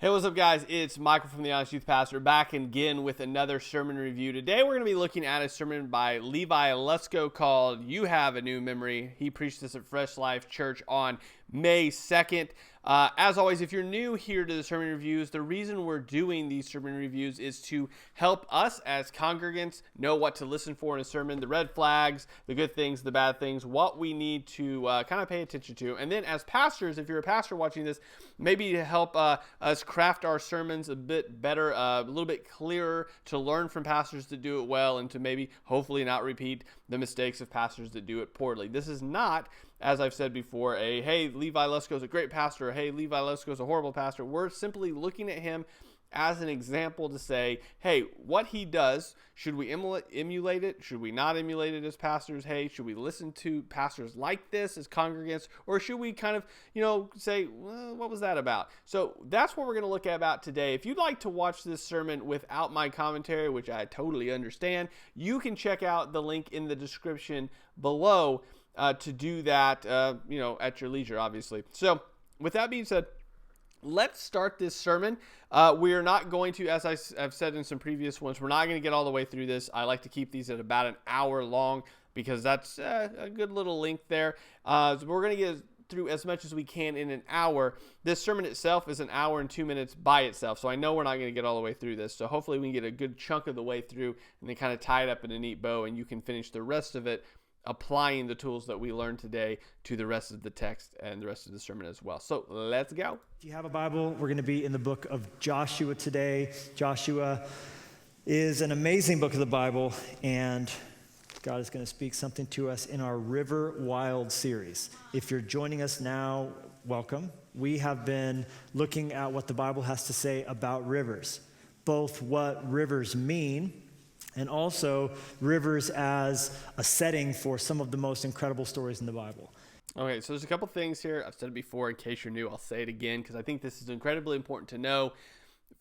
Hey, what's up, guys? It's Michael from the Honest Youth Pastor, back again with another sermon review. Today, we're going to be looking at a sermon by Levi Lusko called You Have a New Memory. He preached this at Fresh Life Church on May 2nd. As always, if you're new here to the sermon reviews, the reason we're doing these sermon reviews is to help us as congregants know what to listen for in a sermon, the red flags, the good things, the bad things, what we need to kind of pay attention to. And then as pastors, if you're a pastor watching this, maybe to help us craft our sermons a bit better, a little bit clearer, to learn from pastors that do it well and to maybe hopefully not repeat the mistakes of pastors that do it poorly. This is not, as I've said before, hey, Levi Lusko is a great pastor, or hey, Levi Lusko is a horrible pastor. We're simply looking at him as an example to say, hey, what he does, should we emulate it? Should we not emulate it as pastors? Hey, should we listen to pastors like this as congregants? Or should we kind of, say, well, what was that about? So that's what we're going to look at about today. If you'd like to watch this sermon without my commentary, which I totally understand, you can check out the link in the description below to do that, at your leisure, obviously. So with that being said, let's start this sermon. We are not going to, as I've said in some previous ones, we're not going to get all the way through this. I like to keep these at about an hour long because that's a good little length there. So we're going to get through as much as we can in an hour. This sermon itself is an hour and 2 minutes by itself, so I know we're not going to get all the way through this. So hopefully we can get a good chunk of the way through and then kind of tie it up in a neat bow, and you can finish the rest of it applying the tools that we learned today to the rest of the text and the rest of the sermon as well. So let's go. If you have a Bible, we're going to be in the book of Joshua today. Joshua is an amazing book of the Bible, and God is going to speak something to us in our River Wild series. If you're joining us now, welcome. We have been looking at what the Bible has to say about rivers, both what rivers mean and also rivers as a setting for some of the most incredible stories in the Bible. Okay, so there's a couple things here. I've said it before. In case you're new, I'll say it again because I think this is incredibly important to know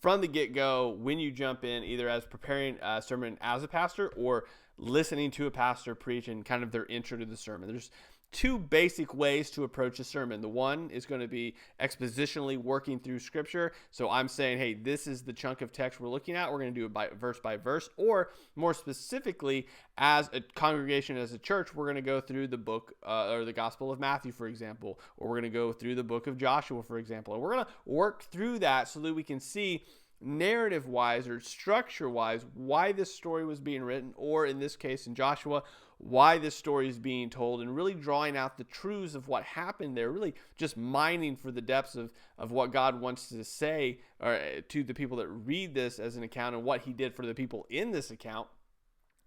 from the get-go when you jump in, either as preparing a sermon as a pastor or listening to a pastor preach and kind of their intro to the sermon. There's two basic ways to approach a sermon. The one is going to be expositionally working through scripture. So I'm saying, hey, this is the chunk of text we're looking at. We're going to do it by verse, or more specifically, as a congregation, as a church, we're going to go through the book or the Gospel of Matthew, for example, or we're going to go through the book of Joshua, for example. And we're going to work through that so that we can see narrative-wise or structure-wise why this story was being written, or in this case, in Joshua, why this story is being told, and really drawing out the truths of what happened there, really just mining for the depths of what God wants to say or to the people that read this as an account and what he did for the people in this account,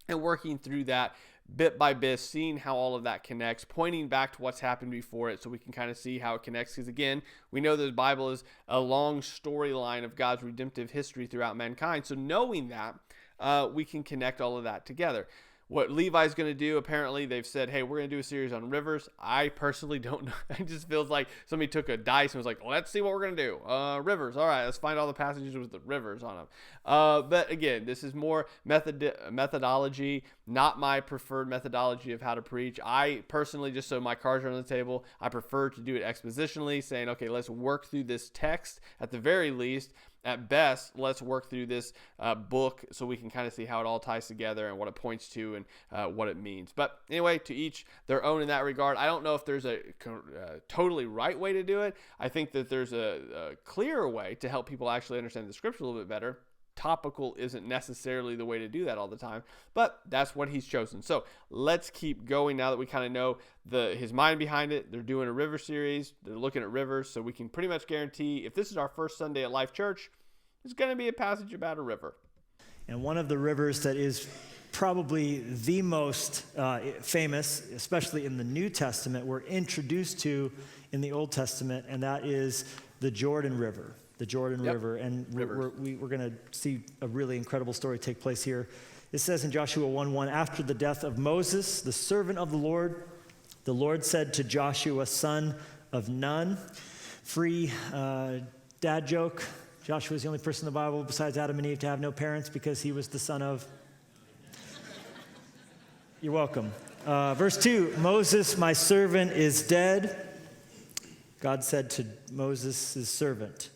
and working through that bit by bit, seeing how all of that connects, pointing back to what's happened before it so we can kind of see how it connects. Because again, we know that the Bible is a long storyline of God's redemptive history throughout mankind. So knowing that, we can connect all of that together. What Levi's going to do, apparently, they've said, hey, we're going to do a series on rivers. I personally don't know. It just feels like somebody took a dice and was like, let's see what we're going to do. Rivers. All right, let's find all the passages with the rivers on them. But again, this is more methodology, not my preferred methodology of how to preach. I personally, just so my cards are on the table, I prefer to do it expositionally, saying, okay, let's work through this text at the very least. At best, let's work through this book so we can kind of see how it all ties together and what it points to and what it means. But anyway, to each their own in that regard. I don't know if there's a totally right way to do it. I think that there's a clearer way to help people actually understand the scripture a little bit better. Topical isn't necessarily the way to do that all the time, but that's what he's chosen. So let's keep going now that we kind of know his mind behind it. They're doing a river series. They're looking at rivers, so we can pretty much guarantee if this is our first Sunday at Life Church, it's going to be a passage about a river. And one of the rivers that is probably the most famous, especially in the New Testament, we're introduced to in the Old Testament, and that is the Jordan River. The Jordan River, and we're going to see a really incredible story take place here. It says in Joshua 1:1, after the death of Moses, the servant of the Lord said to Joshua, son of Nun, free dad joke. Joshua is the only person in the Bible besides Adam and Eve to have no parents because he was the son of... You're welcome. Verse 2, Moses, my servant, is dead. God said to Moses, his servant,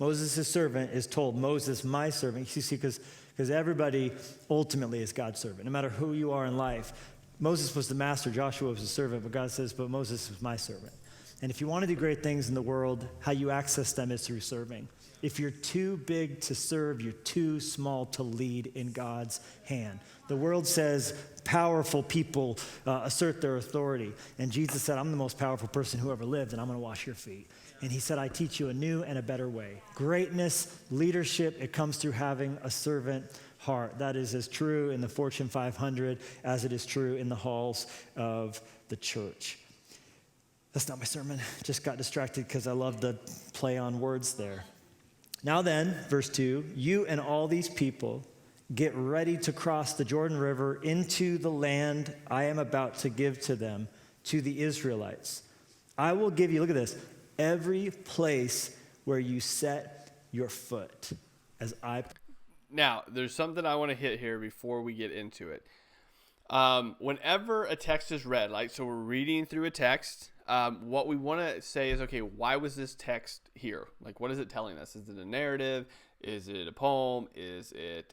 Moses' servant is told, Moses, my servant. You see, because everybody ultimately is God's servant, no matter who you are in life. Moses was the master, Joshua was the servant, but God says, but Moses was my servant. And if you want to do great things in the world, how you access them is through serving. If you're too big to serve, you're too small to lead in God's hand. The world says powerful people assert their authority. And Jesus said, I'm the most powerful person who ever lived, and I'm going to wash your feet. And he said, I teach you a new and a better way. Greatness, leadership, it comes through having a servant heart. That is as true in the Fortune 500 as it is true in the halls of the church. That's not my sermon. Just got distracted because I love the play on words there. Now then, verse 2, you and all these people get ready to cross the Jordan River into the land I am about to give to them, to the Israelites. I will give you, look at this, every place where you set your foot as I... Now, there's something I want to hit here before we get into it. Whenever a text is read, like, so we're reading through a text, what we want to say is, okay, why was this text here? Like, what is it telling us? Is it a narrative? Is it a poem? Is it,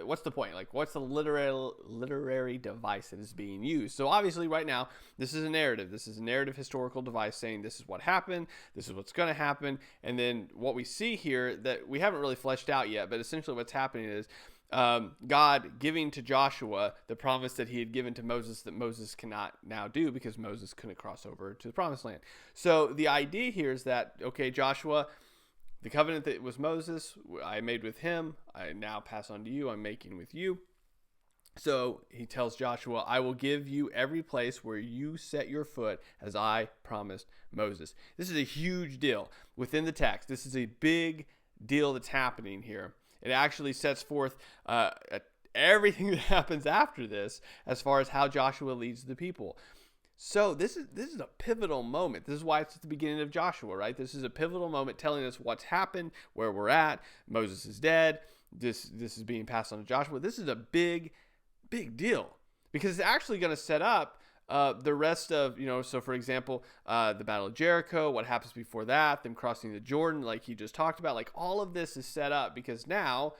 what's the point? Like, what's the literary device that is being used? So obviously right now, this is a narrative. This is a narrative historical device saying this is what happened. This is what's going to happen. And then what we see here that we haven't really fleshed out yet, but essentially what's happening is God giving to Joshua the promise that he had given to Moses that Moses cannot now do because Moses couldn't cross over to the promised land. So the idea here is that, okay, Joshua, the covenant that was Moses, I made with him, I now pass on to you, I'm making with you. So he tells Joshua, I will give you every place where you set your foot as I promised Moses. This is a huge deal within the text. This is a big deal that's happening here. It actually sets forth everything that happens after this as far as how Joshua leads the people. So this is a pivotal moment. This is why it's at the beginning of Joshua, right? This is a pivotal moment telling us what's happened, where we're at. Moses is dead. This is being passed on to Joshua. This is a big deal because it's actually going to set up the rest of, so for example, the Battle of Jericho, what happens before that, them crossing the Jordan, like he just talked about, like all of this is set up because now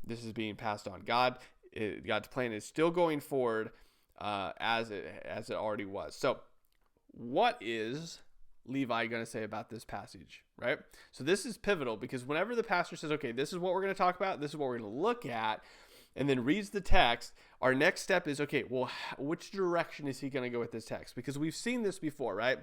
this is being passed on. God's plan is still going forward as it already was. So what is Levi going to say about this passage, right? So this is pivotal because whenever the pastor says, okay, this is what we're going to talk about, this is what we're going to look at, and then reads the text, our next step is, okay, well, which direction is he going to go with this text? Because we've seen this before, right?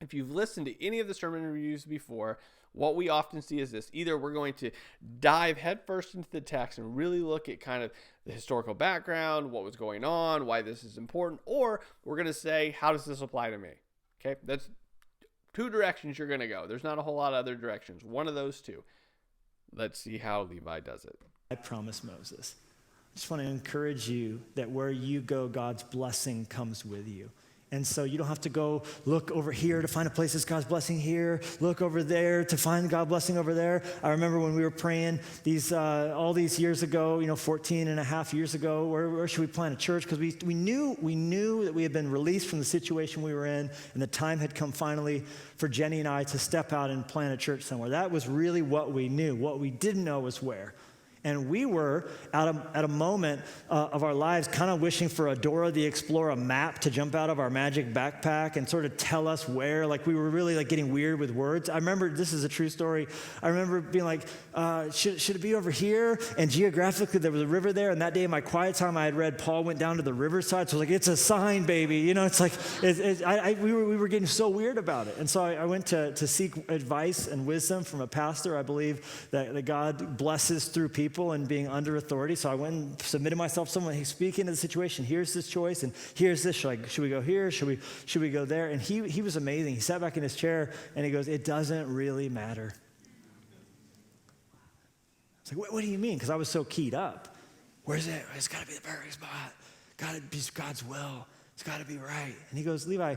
If you've listened to any of the sermon reviews before, what we often see is this. Either we're going to dive headfirst into the text and really look at kind of the historical background, what was going on, why this is important, or we're going to say, how does this apply to me? Okay, that's two directions you're going to go. There's not a whole lot of other directions. One of those two. Let's see how Levi does it. I promise Moses. I just want to encourage you that where you go, God's blessing comes with you. And so you don't have to go look over here to find a place that's God's blessing here, look over there to find God's blessing over there. I remember when we were praying all these years ago, 14 and a half years ago, where should we plant a church? Because we knew that we had been released from the situation we were in, and the time had come finally for Jenny and I to step out and plant a church somewhere. That was really what we knew. What we didn't know was where. And we were at a moment of our lives kind of wishing for a Dora the Explorer map to jump out of our magic backpack and sort of tell us where. Like we were really like getting weird with words. I remember, this is a true story, I remember being like, should it be over here? And geographically there was a river there. And that day in my quiet time I had read Paul went down to the riverside. So I was like, it's a sign, baby. It's like, we were getting so weird about it. And so I went to seek advice and wisdom from a pastor. I believe that God blesses through people and being under authority. So I went and submitted myself to someone. He's speaking to the situation. Here's this choice, and here's this. Should we go here? Should we go there? And he was amazing. He sat back in his chair and he goes, it doesn't really matter. I was like, what do you mean? Because I was so keyed up. Where's it? It's got to be the perfect spot. Got to be God's will. It's got to be right. And he goes, Levi,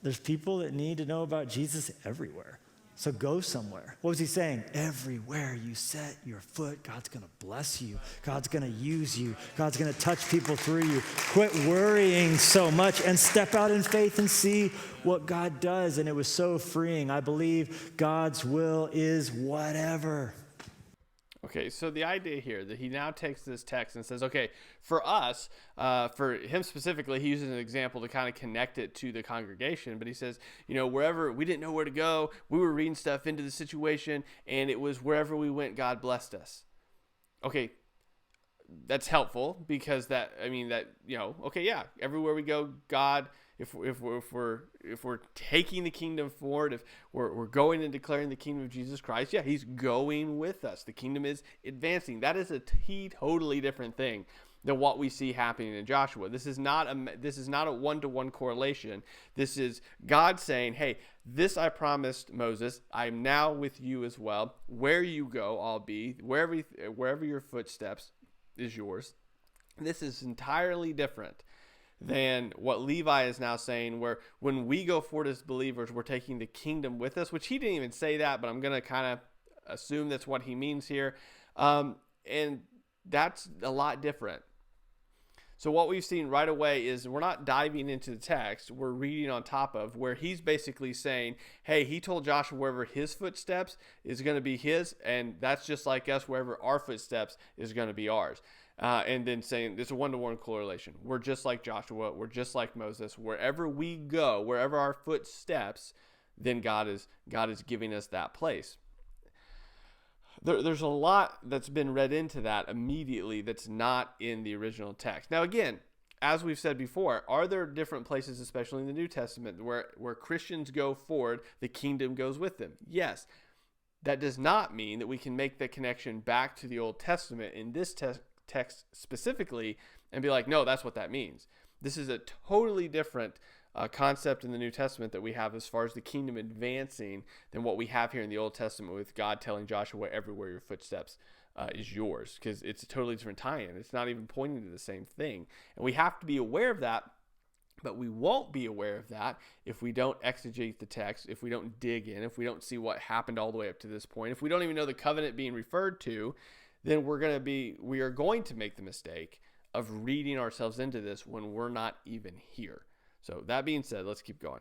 there's people that need to know about Jesus everywhere. So go somewhere. What was he saying? Everywhere you set your foot, God's going to bless you. God's going to use you. God's going to touch people through you. Quit worrying so much and step out in faith and see what God does. And it was so freeing. I believe God's will is whatever. Okay, so the idea here that he now takes this text and says, okay, for us, for him specifically, he uses an example to kind of connect it to the congregation. But he says, wherever we didn't know where to go, we were reading stuff into the situation, and it was wherever we went, God blessed us. Okay, that's helpful because everywhere we go, God. If we're taking the kingdom forward, if we're going and declaring the kingdom of Jesus Christ, he's going with us. The kingdom is advancing. That is a totally different thing than what we see happening in Joshua. This is not a one-to-one correlation. This is God saying, hey, this I promised Moses, I'm now with you as well. Where you go, I'll be. Wherever your footsteps is yours. This is entirely different than what Levi is now saying, where when we go forward as believers, we're taking the kingdom with us, which he didn't even say that, but I'm going to kind of assume that's what he means here. And that's a lot different. So what we've seen right away is we're not diving into the text, we're reading on top of where he's basically saying, hey, he told Joshua wherever his footsteps is going to be his, and that's just like us, wherever our footsteps is going to be ours. And then saying there's a one-to-one correlation. We're just like Joshua. We're just like Moses. Wherever we go, wherever our foot steps, then God is giving us that place. There's a lot that's been read into that immediately that's not in the original text. Now, again, as we've said before, are there different places, especially in the New Testament, where Christians go forward, the kingdom goes with them? Yes. That does not mean that we can make the connection back to the Old Testament in this text specifically and be like, no, that's what that means. This is a totally different concept in the New Testament that we have as far as the kingdom advancing than what we have here in the Old Testament with God telling Joshua everywhere your footsteps is yours, because it's a totally different tie-in. It's not even pointing to the same thing. And we have to be aware of that, but we won't be aware of that if we don't exegete the text, if we don't dig in, if we don't see what happened all the way up to this point, if we don't even know the covenant being referred to, then we are going to make the mistake of reading ourselves into this when we're not even here. So that being said, let's keep going.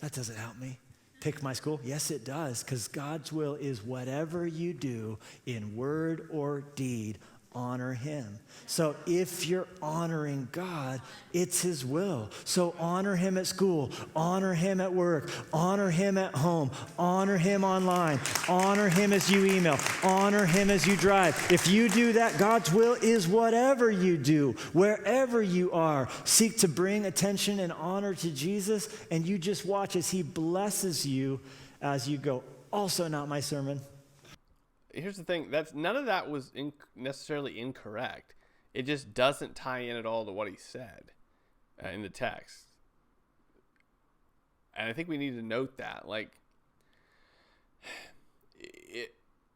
That doesn't help me pick my school. Yes, it does, because God's will is whatever you do in word or deed, honor him. So if you're honoring God, it's his will. So honor him at school, honor him at work, honor him at home, honor him online, honor him as you email, honor him as you drive. If you do that, God's will is whatever you do, wherever you are. Seek to bring attention and honor to Jesus, and you just watch as he blesses you as you go. Also not my sermon. Here's the thing, none of that was necessarily incorrect. It just doesn't tie in at all to what he said in the text. And I think we need to note that.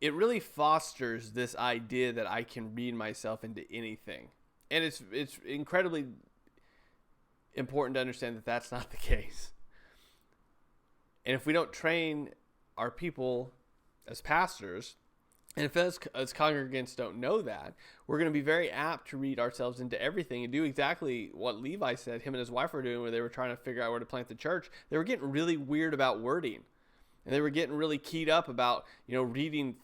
It really fosters this idea that I can read myself into anything. And it's incredibly important to understand that that's not the case. And if we don't train our people as pastors, and if as congregants don't know that, we're going to be very apt to read ourselves into everything and do exactly what Levi said him and his wife were doing when they were trying to figure out where to plant the church. They were getting really weird about wording. And they were getting really keyed up about, reading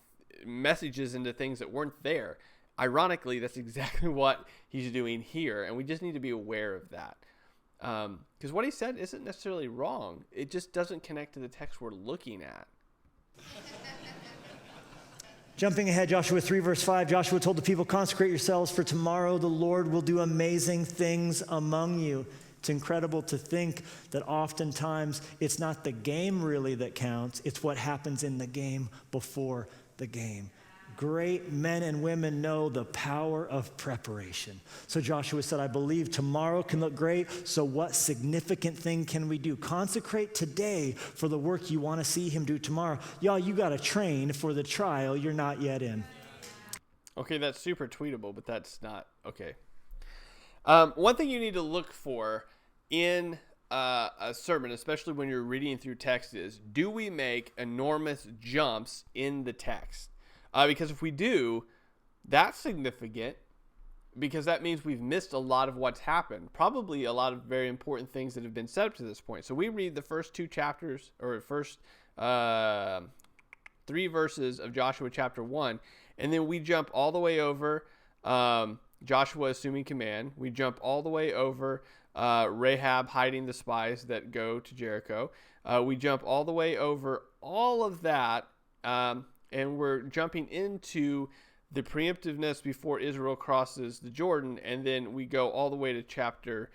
messages into things that weren't there. Ironically, that's exactly what he's doing here. And we just need to be aware of that. Because what he said isn't necessarily wrong. It just doesn't connect to the text we're looking at. Jumping ahead, Joshua 3, verse 5, Joshua told the people, consecrate yourselves, for tomorrow the Lord will do amazing things among you. It's incredible to think that oftentimes it's not the game really that counts, it's what happens in the game before the game. Great men and women know the power of preparation. So Joshua said, I believe tomorrow can look great, so what significant thing can we do? Consecrate today for the work you want to see him do tomorrow. Y'all, you got to train for the trial you're not yet in. Okay, that's super tweetable, but that's not okay. One thing you need to look for in a sermon, especially when you're reading through text, is do we make enormous jumps in the text? Because if we do, that's significant, because that means we've missed a lot of what's happened, probably a lot of very important things that have been said up to this point. So we read the first two chapters, or first 3 verses of Joshua chapter 1, and then we jump all the way over Joshua assuming command. We jump all the way over Rahab hiding the spies that go to Jericho. We jump all the way over all of that, and we're jumping into the preemptiveness before Israel crosses the Jordan, and then we go all the way to chapter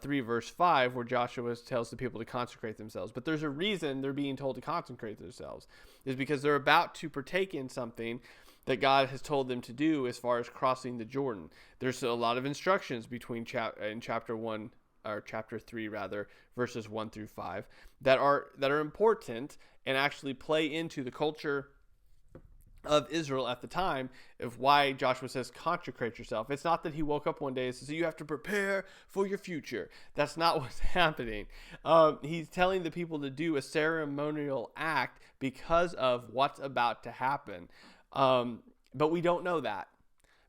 3, verse 5, where Joshua tells the people to consecrate themselves. But there's a reason they're being told to consecrate themselves, is because they're about to partake in something that God has told them to do as far as crossing the Jordan. There's a lot of instructions between in chapter 1, or chapter 3 rather, verses 1 through 5, that are important and actually play into the culture of Israel at the time, of why Joshua says consecrate yourself. It's not that he woke up one day and says you have to prepare for your future. That's not what's happening. He's telling the people to do a ceremonial act because of what's about to happen. But we don't know that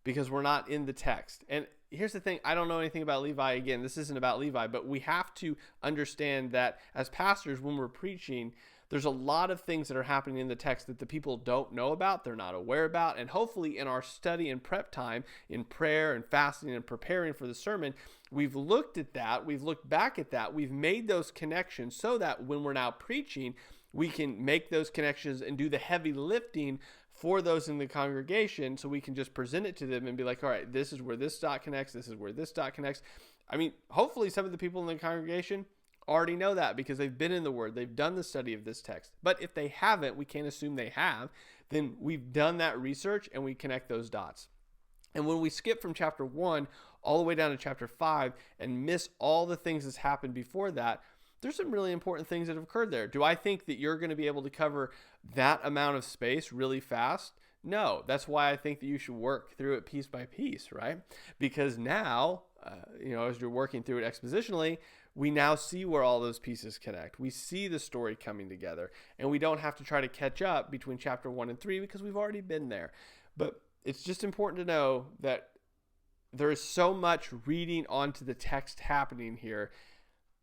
because we're not in the text. And here's the thing, I don't know anything about Levi. Again, this isn't about Levi, but we have to understand that as pastors, when we're preaching, there's a lot of things that are happening in the text that the people don't know about, they're not aware about, and hopefully in our study and prep time, in prayer and fasting and preparing for the sermon, we've looked at that, we've looked back at that, we've made those connections so that when we're now preaching, we can make those connections and do the heavy lifting for those in the congregation, so we can just present it to them and be like, all right, this is where this dot connects, this is where this dot connects. I mean, hopefully some of the people in the congregation already know that because they've been in the Word, they've done the study of this text. But if they haven't, we can't assume they have, then we've done that research and we connect those dots. And when we skip from chapter 1 all the way down to chapter 5 and miss all the things that's happened before that, there's some really important things that have occurred there. Do I think that you're going to be able to cover that amount of space really fast? No. That's why I think that you should work through it piece by piece, right? Because now, as you're working through it expositionally, we now see where all those pieces connect. We see the story coming together, and we don't have to try to catch up between chapter 1 and 3 because we've already been there. But it's just important to know that there is so much reading onto the text happening here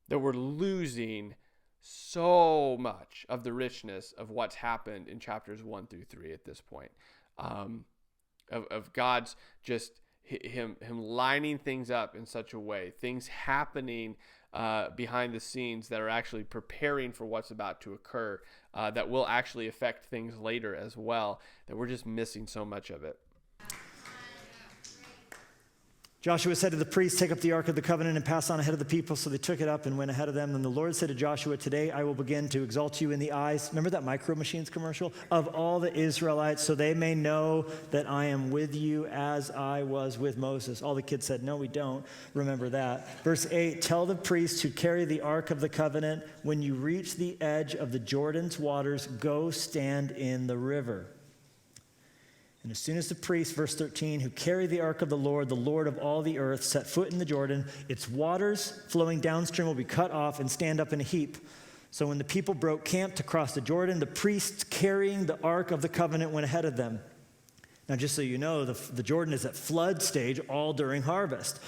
that we're losing so much of the richness of what's happened in chapters 1 through 3 at this point, of God's just him lining things up in such a way, things happening behind the scenes that are actually preparing for what's about to occur, that will actually affect things later as well, that we're just missing so much of it. Joshua said to the priests, take up the Ark of the Covenant and pass on ahead of the people. So they took it up and went ahead of them. And the Lord said to Joshua, today I will begin to exalt you in the eyes. Remember that Micro Machines commercial? Of all the Israelites, so they may know that I am with you as I was with Moses. All the kids said, no, we don't. Remember that. Verse 8, tell the priests who carry the Ark of the Covenant, when you reach the edge of the Jordan's waters, go stand in the river. And as soon as the priests, verse 13, who carry the ark of the Lord of all the earth, set foot in the Jordan, its waters flowing downstream will be cut off and stand up in a heap. So when the people broke camp to cross the Jordan, the priests carrying the ark of the covenant went ahead of them. Now, just so you know, the Jordan is at flood stage all during harvest.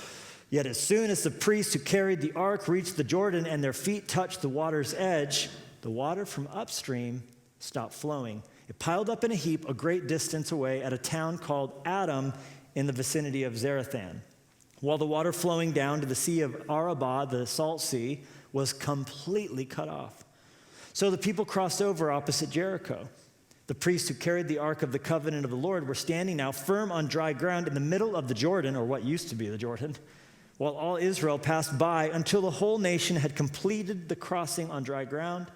Yet as soon as the priests who carried the ark reached the Jordan and their feet touched the water's edge, the water from upstream stopped flowing. It piled up in a heap a great distance away at a town called Adam in the vicinity of Zarethan, while the water flowing down to the Sea of Arabah, the Salt Sea, was completely cut off. So the people crossed over opposite Jericho. The priests who carried the Ark of the Covenant of the Lord were standing now firm on dry ground in the middle of the Jordan, or what used to be the Jordan, while all Israel passed by until the whole nation had completed the crossing on dry ground.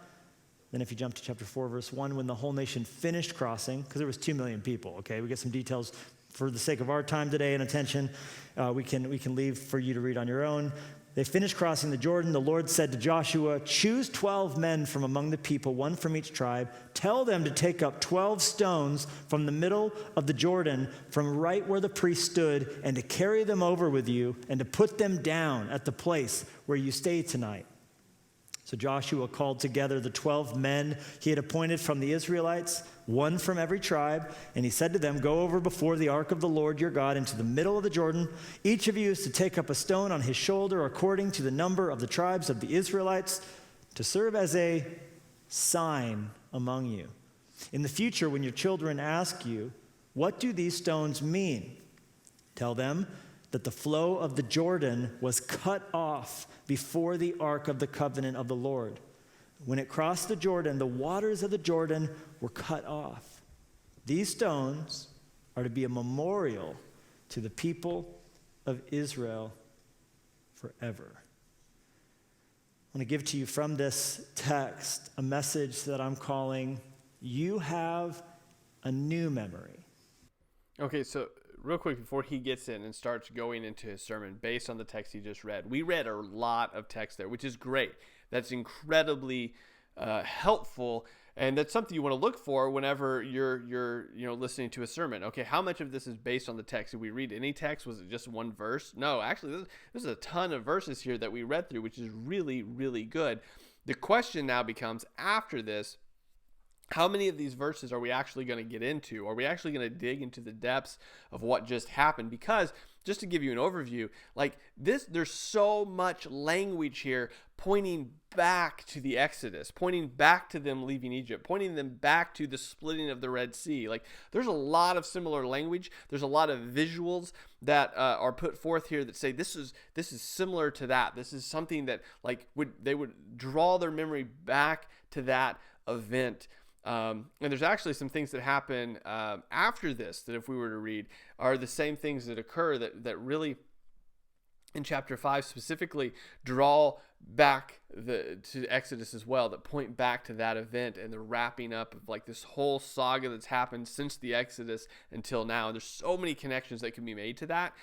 Then if you jump to chapter 4, verse 1, when the whole nation finished crossing, because there was 2 million people, okay? We get some details for the sake of our time today and attention. We can leave for you to read on your own. They finished crossing the Jordan. The Lord said to Joshua, choose 12 men from among the people, one from each tribe. Tell them to take up 12 stones from the middle of the Jordan, from right where the priest stood, and to carry them over with you, and to put them down at the place where you stay tonight. So Joshua called together the 12 men he had appointed from the Israelites, one from every tribe, and he said to them, "Go over before the ark of the Lord your God into the middle of the Jordan. Each of you is to take up a stone on his shoulder according to the number of the tribes of the Israelites, to serve as a sign among you. In the future, when your children ask you, 'What do these stones mean?' tell them that the flow of the Jordan was cut off before the ark of the covenant of the Lord. When it crossed the Jordan, the waters of the Jordan were cut off. These stones are to be a memorial to the people of Israel forever." I want to give to you from this text a message that I'm calling, "You have a new memory." Okay, so real quick before he gets in and starts going into his sermon based on the text he just read, we read a lot of text there, which is great. That's incredibly helpful, and that's something you want to look for whenever you're listening to a sermon. Okay, how much of this is based on the text? Did we read any text? Was it just one verse? No, actually, there's a ton of verses here that we read through, which is really, really good. The question now becomes, after this, how many of these verses are we actually going to get into? Are we actually going to dig into the depths of what just happened? Because just to give you an overview, like this, there's so much language here pointing back to the Exodus, pointing back to them leaving Egypt, pointing them back to the splitting of the Red Sea. Like there's a lot of similar language. There's a lot of visuals that are put forth here that say this is similar to that. This is something that like they would draw their memory back to that event. And there's actually some things that happen after this that if we were to read are the same things that occur that really in chapter 5 specifically draw back to Exodus as well, that point back to that event and the wrapping up of like this whole saga that's happened since the Exodus until now. And there's so many connections that can be made to that.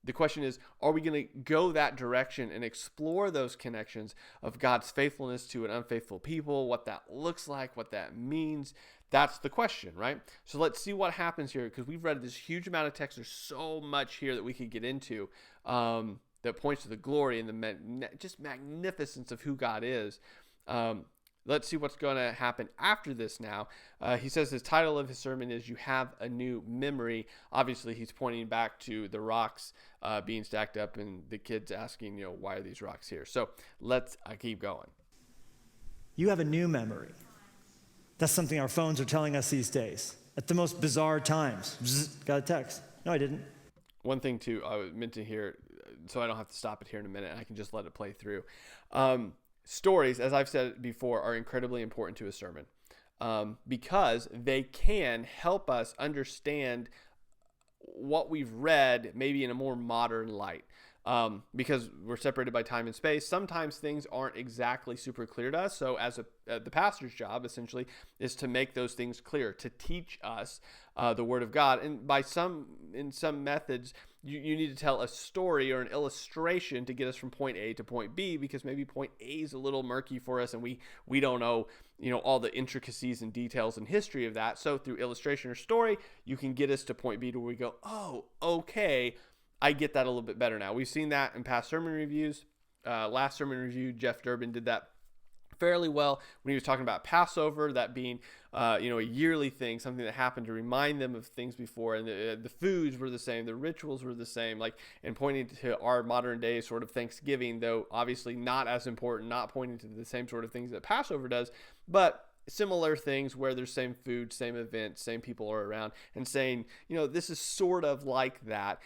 The question is, are we going to go that direction and explore those connections of God's faithfulness to an unfaithful people, what that looks like, what that means? That's the question, right? So let's see what happens here, because we've read this huge amount of text. There's so much here that we could get into that points to the glory and the just magnificence of who God is. Let's see what's going to happen after this now. He says his title of his sermon is "You Have a New Memory." Obviously, he's pointing back to the rocks being stacked up and the kids asking, why are these rocks here? So let's keep going. You have a new memory. That's something our phones are telling us these days. At the most bizarre times. Bzz, got a text. No, I didn't. One thing, too, I meant to hear, so I don't have to stop it here in a minute. I can just let it play through. Stories, as I've said before, are incredibly important to a sermon because they can help us understand what we've read maybe in a more modern light. Because we're separated by time and space, sometimes things aren't exactly super clear to us. So as the pastor's job, essentially, is to make those things clear, to teach us the Word of God. And in some methods, you need to tell a story or an illustration to get us from point A to point B, because maybe point A is a little murky for us and we don't know, all the intricacies and details and history of that. So through illustration or story, you can get us to point B to where we go, oh, okay, I get that a little bit better now. We've seen that in past sermon reviews. Last sermon review, Jeff Durbin did that fairly well when he was talking about Passover, that being a yearly thing, something that happened to remind them of things before, and the foods were the same, the rituals were the same, and pointing to our modern day sort of Thanksgiving, though obviously not as important, not pointing to the same sort of things that Passover does, but similar things where there's same food, same events, same people are around, and saying, this is sort of like that.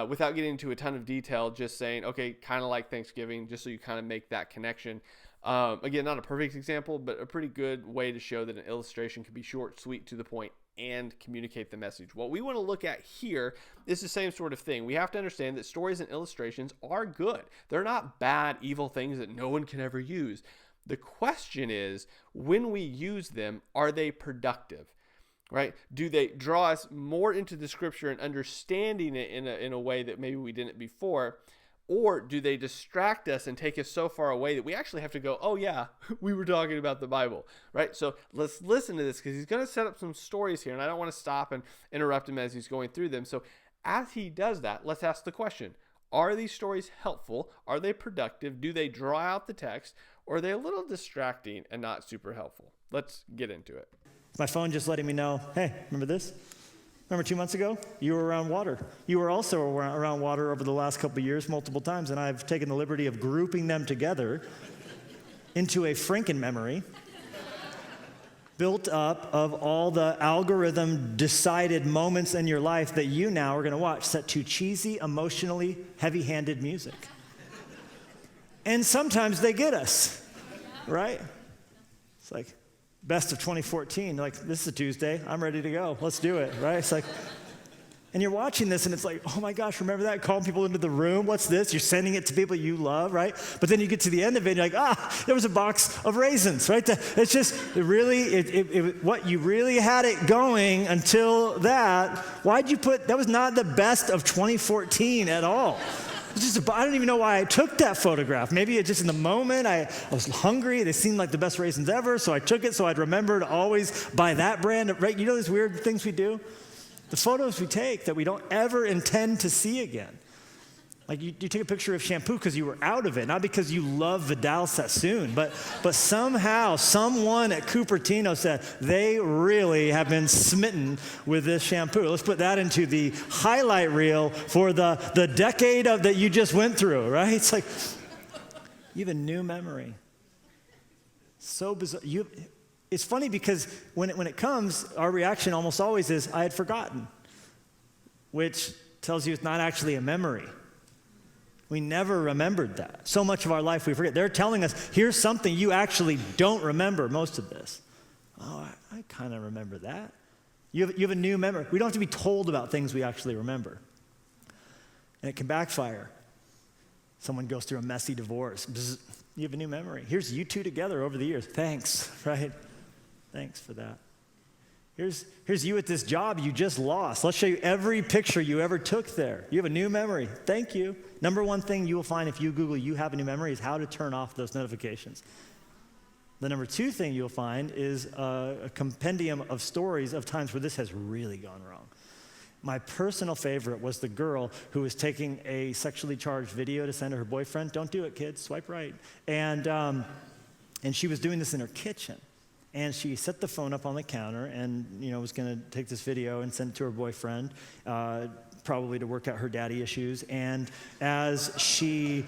Without getting into a ton of detail, just saying, okay, kind of like Thanksgiving, just so you kind of make that connection. Again, not a perfect example, but a pretty good way to show that an illustration can be short, sweet, to the point, and communicate the message. What we want to look at here is the same sort of thing. We have to understand that stories and illustrations are good. They're not bad, evil things that no one can ever use. The question is, when we use them, are they productive? Right? Do they draw us more into the scripture and understanding it in a way that maybe we didn't before? Or do they distract us and take us so far away that we actually have to go, oh yeah, we were talking about the Bible, right? So let's listen to this, because he's going to set up some stories here, and I don't want to stop and interrupt him as he's going through them. So as he does that, let's ask the question, Are these stories helpful? Are they productive? Do they draw out the text? Or are they a little distracting and not super helpful? Let's get into it. My phone just letting me know, hey, remember this? Remember 2 months ago? You were around water. You were also around water over the last couple of years, multiple times, and I've taken the liberty of grouping them together into a Franken memory built up of all the algorithm-decided moments in your life that you now are going to watch set to cheesy, emotionally heavy-handed music. And sometimes they get us, right? It's like, best of 2014, like, this is a Tuesday, I'm ready to go, let's do it, right? It's like, and you're watching this and it's like, oh my gosh, remember that? Calling people into the room, what's this? You're sending it to people you love, right? But then you get to the end of it and you're like, there was a box of raisins, right? It's just, what you really had it going until that, why'd you put, that was not the best of 2014 at all. I don't even know why I took that photograph. Maybe it just in the moment, I was hungry. They seemed like the best raisins ever, so I took it so I'd remember to always buy that brand. Right? You know these weird things we do? The photos we take that we don't ever intend to see again. Like you take a picture of shampoo because you were out of it, not because you love Vidal Sassoon, but somehow someone at Cupertino said they really have been smitten with this shampoo. Let's put that into the highlight reel for the decade of that you just went through, right? It's like you have a new memory. So bizarre. It's funny because when it comes, our reaction almost always is, I had forgotten, which tells you it's not actually a memory. We never remembered that. So much of our life we forget. They're telling us, here's something you actually don't remember most of this. Oh, I kind of remember that. You have a new memory. We don't have to be told about things we actually remember. And it can backfire. Someone goes through a messy divorce. Bzz, you have a new memory. Here's you two together over the years. Thanks, right? Thanks for that. Here's you at this job you just lost. Let's show you every picture you ever took there. You have a new memory. Thank you. Number one thing you will find if you Google you have a new memory is how to turn off those notifications. The number two thing you'll find is a compendium of stories of times where this has really gone wrong. My personal favorite was the girl who was taking a sexually charged video to send to her boyfriend. Don't do it, kids. Swipe right. And she was doing this in her kitchen. And she set the phone up on the counter and, was going to take this video and send it to her boyfriend, probably to work out her daddy issues. And as she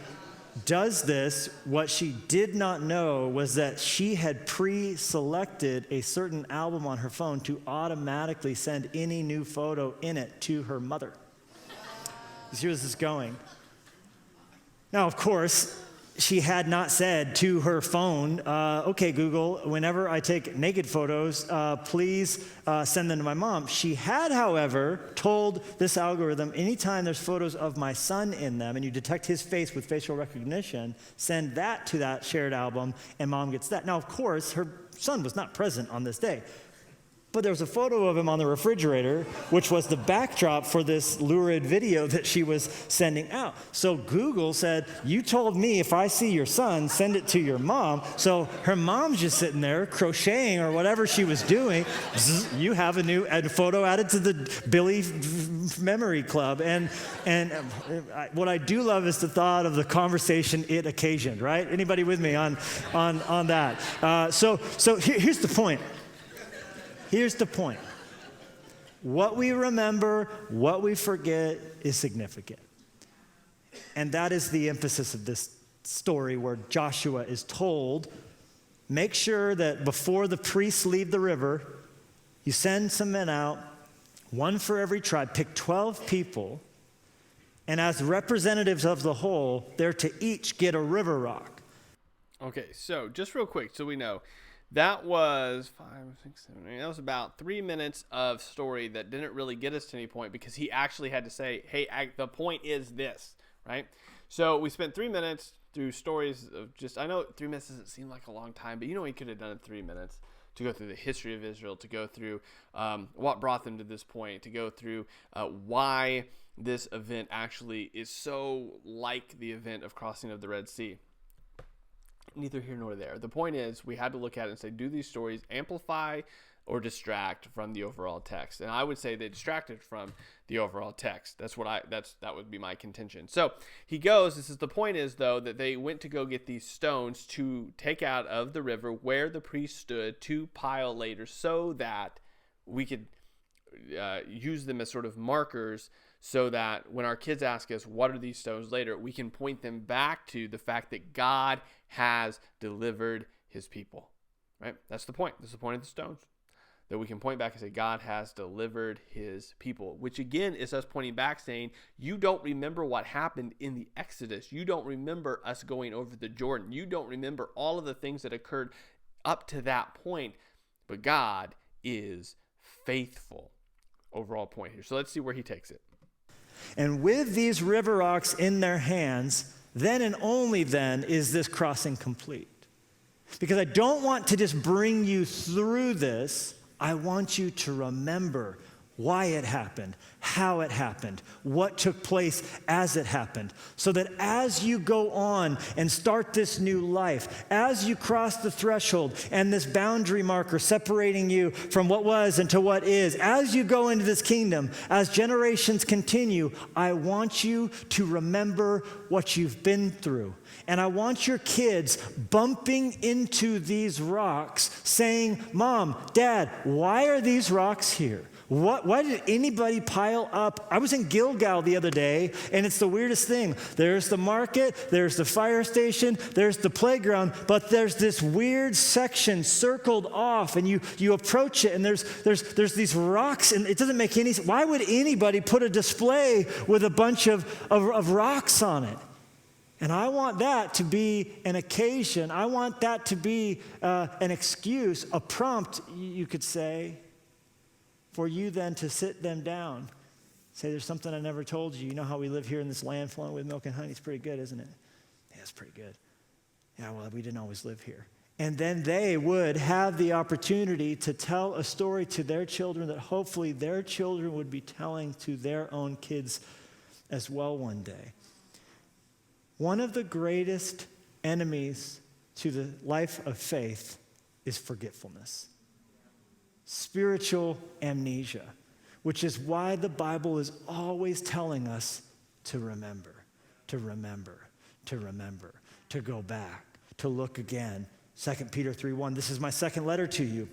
does this, what she did not know was that she had pre-selected a certain album on her phone to automatically send any new photo in it to her mother. See where this is going. Now, of course, she had not said to her phone, okay, Google, whenever I take naked photos, please send them to my mom. She had, however, told this algorithm, anytime there's photos of my son in them and you detect his face with facial recognition, send that to that shared album and mom gets that. Now, of course, her son was not present on this day. But there was a photo of him on the refrigerator, which was the backdrop for this lurid video that she was sending out. So Google said, you told me if I see your son, send it to your mom. So her mom's just sitting there crocheting or whatever she was doing. You have a new photo added to the Billy Memory Club. And what I do love is the thought of the conversation it occasioned, right? Anybody with me on that? So here's the point. Here's the point. What we remember, what we forget is significant. And that is the emphasis of this story where Joshua is told, make sure that before the priests leave the river, you send some men out, one for every tribe, pick 12 people, and as representatives of the whole, they're to each get a river rock. Okay, so just real quick so we know. That was 5, 6, 7, 8. That was about 3 minutes of story that didn't really get us to any point because he actually had to say, hey, the point is this, right? So we spent 3 minutes through stories of I know 3 minutes doesn't seem like a long time, but he could have done it in 3 minutes to go through the history of Israel, to go through what brought them to this point, to go through why this event actually is so like the event of crossing of the Red Sea. Neither here nor there. The point is we had to look at it and say, do these stories amplify or distract from the overall text. And I would say they distracted from the overall text. That would be my contention. So he goes, the point is though, that they went to go get these stones to take out of the river where the priest stood to pile later, so that we could use them as sort of markers, so that when our kids ask us, what are these stones later, we can point them back to the fact that God has delivered his people, right? That's the point. That's the point of the stones, that we can point back and say, God has delivered his people, which again is us pointing back saying, you don't remember what happened in the Exodus. You don't remember us going over the Jordan. You don't remember all of the things that occurred up to that point, but God is faithful. Overall point here. So let's see where he takes it. And with these river rocks in their hands, then and only then is this crossing complete. Because I don't want to just bring you through this. I want you to remember why it happened, how it happened, what took place as it happened, so that as you go on and start this new life, as you cross the threshold and this boundary marker separating you from what was into what is, as you go into this kingdom, as generations continue, I want you to remember what you've been through. And I want your kids bumping into these rocks saying, Mom, Dad, why are these rocks here? Why did anybody pile up? I was in Gilgal the other day, and it's the weirdest thing. There's the market, there's the fire station, there's the playground, but there's this weird section circled off, and you approach it, and there's these rocks, and it doesn't make any sense. Why would anybody put a display with a bunch of rocks on it? And I want that to be an occasion. I want that to be an excuse, a prompt, you could say, for you then to sit them down. Say, there's something I never told you. You know how we live here in this land flowing with milk and honey? It's pretty good, isn't it? Yeah, it's pretty good. Yeah, well, we didn't always live here. And then they would have the opportunity to tell a story to their children that hopefully their children would be telling to their own kids as well one day. One of the greatest enemies to the life of faith is forgetfulness. Spiritual amnesia, which is why the Bible is always telling us to remember, to remember, to remember, to go back, to look again. 2 Peter 3:1, this is my second letter to you,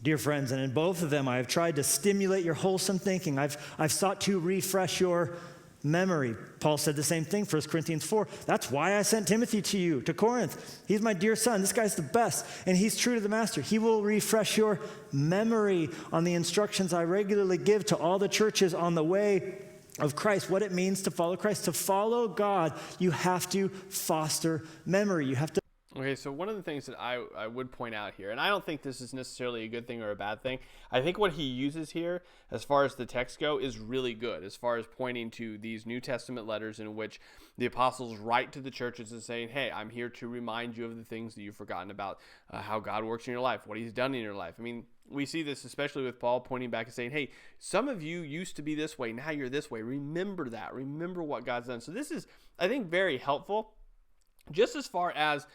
dear friends, and in both of them I have tried to stimulate your wholesome thinking. I've sought to refresh your memory. Paul said the same thing, 1 Corinthians 4. That's why I sent Timothy to you, to Corinth. He's my dear son. This guy's the best, and he's true to the master. He will refresh your memory on the instructions I regularly give to all the churches on the way of Christ, what it means to follow Christ. To follow God, you have to foster memory. You have to. Okay, so one of the things that I would point out here, and I don't think this is necessarily a good thing or a bad thing, I think what he uses here, as far as the text go, is really good, as far as pointing to these New Testament letters in which the apostles write to the churches and saying, hey, I'm here to remind you of the things that you've forgotten about, how God works in your life, what he's done in your life. I mean, we see this especially with Paul pointing back and saying, hey, some of you used to be this way, now you're this way. Remember that. Remember what God's done. So this is, I think, very helpful, just as far as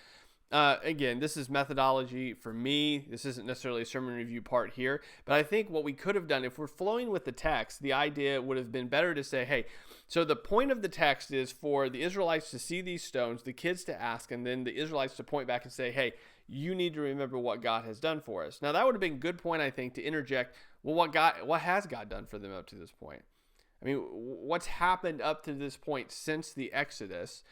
again, this is methodology for me. This isn't necessarily a sermon review part here, but I think what we could have done, if we're flowing with the text, the idea would have been better to say, hey, so the point of the text is for the Israelites to see these stones, the kids to ask, and then the Israelites to point back and say, hey, you need to remember what God has done for us. Now, that would have been a good point, I think, to interject, well, what has God done for them up to this point? I mean, what's happened up to this point since the Exodus,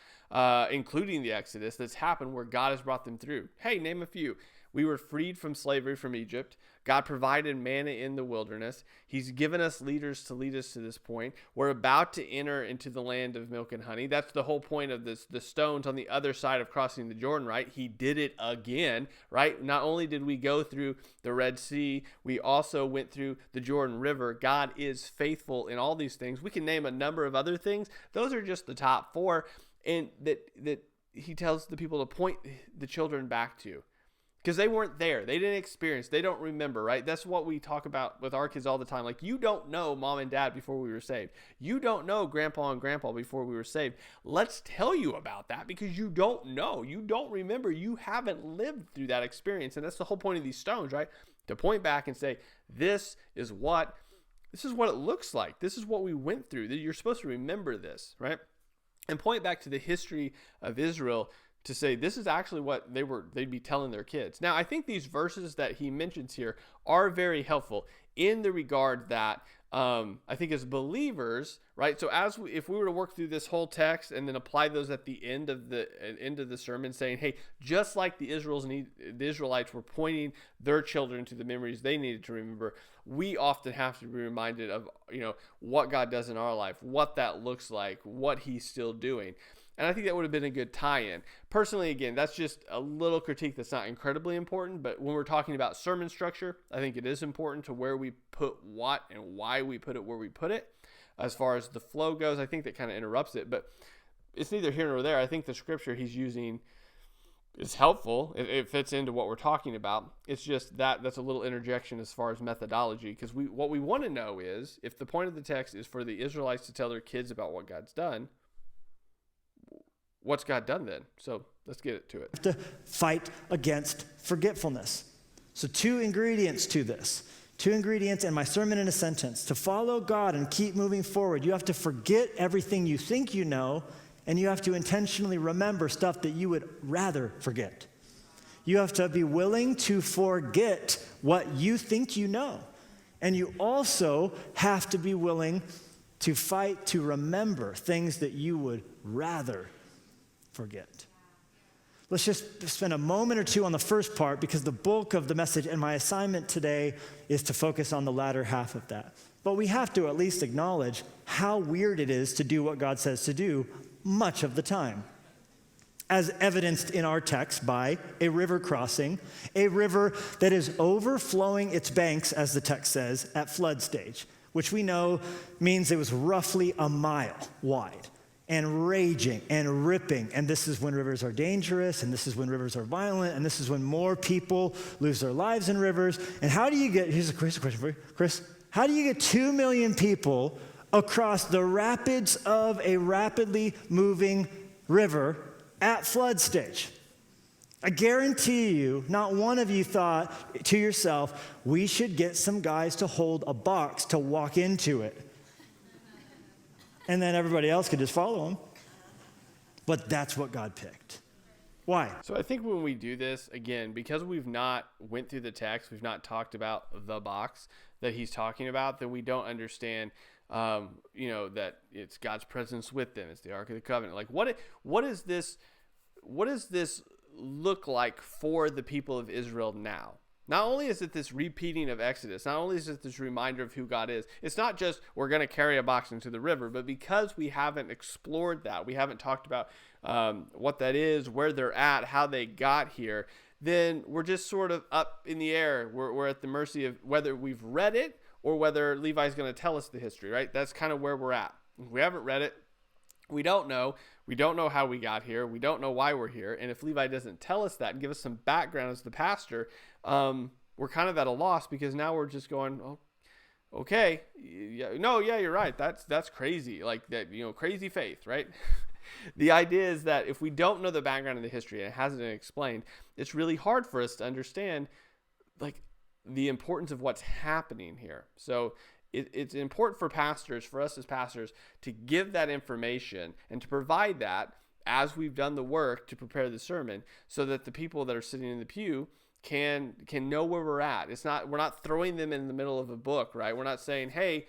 including the Exodus, that's happened where God has brought them through? Hey, name a few. We were freed from slavery from Egypt. God provided manna in the wilderness. He's given us leaders to lead us to this point. We're about to enter into the land of milk and honey. That's the whole point of this, the stones on the other side of crossing the Jordan, right? He did it again, right? Not only did we go through the Red Sea, we also went through the Jordan River. God is faithful in all these things. We can name a number of other things. Those are just the top four, and that he tells the people to point the children back to. Because they weren't there. They didn't experience. They don't remember, right? That's what we talk about with our kids all the time. Like, you don't know mom and dad before we were saved. You don't know grandpa and grandpa before we were saved. Let's tell you about that because you don't know. You don't remember. You haven't lived through that experience. And that's the whole point of these stones, right? to point back and say, this is what it looks like. This is what we went through. You're supposed to remember this, right? And point back to the history of Israel to say this is actually what they'd be telling their kids. Now, I think these verses that he mentions here are very helpful in the regard that I think as believers, right? So if we were to work through this whole text and then apply those at the end of the sermon, saying, hey, just like the Israelites were pointing their children to the memories they needed to remember, we often have to be reminded of what God does in our life, what that looks like, what He's still doing. And I think that would have been a good tie-in. Personally, again, that's just a little critique that's not incredibly important, but when we're talking about sermon structure, I think it is important to where we put what and why we put it where we put it. As far as the flow goes, I think that kind of interrupts it, but it's neither here nor there. I think the scripture he's using is helpful. It fits into what we're talking about. It's just that's a little interjection as far as methodology, because what we want to know is, if the point of the text is for the Israelites to tell their kids about what God's done, what's God done then? So let's get to it. To fight against forgetfulness. So 2 ingredients to this. 2 ingredients in my sermon in a sentence. To follow God and keep moving forward, you have to forget everything you think you know, and you have to intentionally remember stuff that you would rather forget. You have to be willing to forget what you think you know. And you also have to be willing to fight to remember things that you would rather forget. Let's just spend a moment or two on the first part, because the bulk of the message and my assignment today is to focus on the latter half of that. But we have to at least acknowledge how weird it is to do what God says to do much of the time, as evidenced in our text by a river crossing, a river that is overflowing its banks, as the text says, at flood stage, which we know means it was roughly a mile wide. And raging and ripping. And this is when rivers are dangerous, and this is when rivers are violent, and this is when more people lose their lives in rivers. And how do you get, here's a question for you, Chris. How do you get 2 million people across the rapids of a rapidly moving river at flood stage? I guarantee you, not one of you thought to yourself, we should get some guys to hold a box to walk into it. And then everybody else could just follow him. But that's what God picked. Why? So I think when we do this, again, because we've not went through the text, we've not talked about the box that he's talking about, then we don't understand, that it's God's presence with them. It's the Ark of the Covenant. Like, what does this look like for the people of Israel now? Not only is it this repeating of Exodus, not only is it this reminder of who God is, it's not just we're going to carry a box into the river, but because we haven't explored that, we haven't talked about what that is, where they're at, how they got here, then we're just sort of up in the air. We're at the mercy of whether we've read it or whether Levi's going to tell us the history, right? That's kind of where we're at. If we haven't read it, we don't know. We don't know how we got here. We don't know why we're here. And if Levi doesn't tell us that and give us some background as the pastor, we're kind of at a loss, because now we're just going, oh, okay, you're right. That's crazy. Like that, crazy faith, right? The idea is that if we don't know the background of the history and it hasn't been explained, it's really hard for us to understand, like, the importance of what's happening here. So it's important for us as pastors, to give that information and to provide that as we've done the work to prepare the sermon, so that the people that are sitting in the pew can know where we're at. We're not throwing them in the middle of a book, right? We're not saying, hey,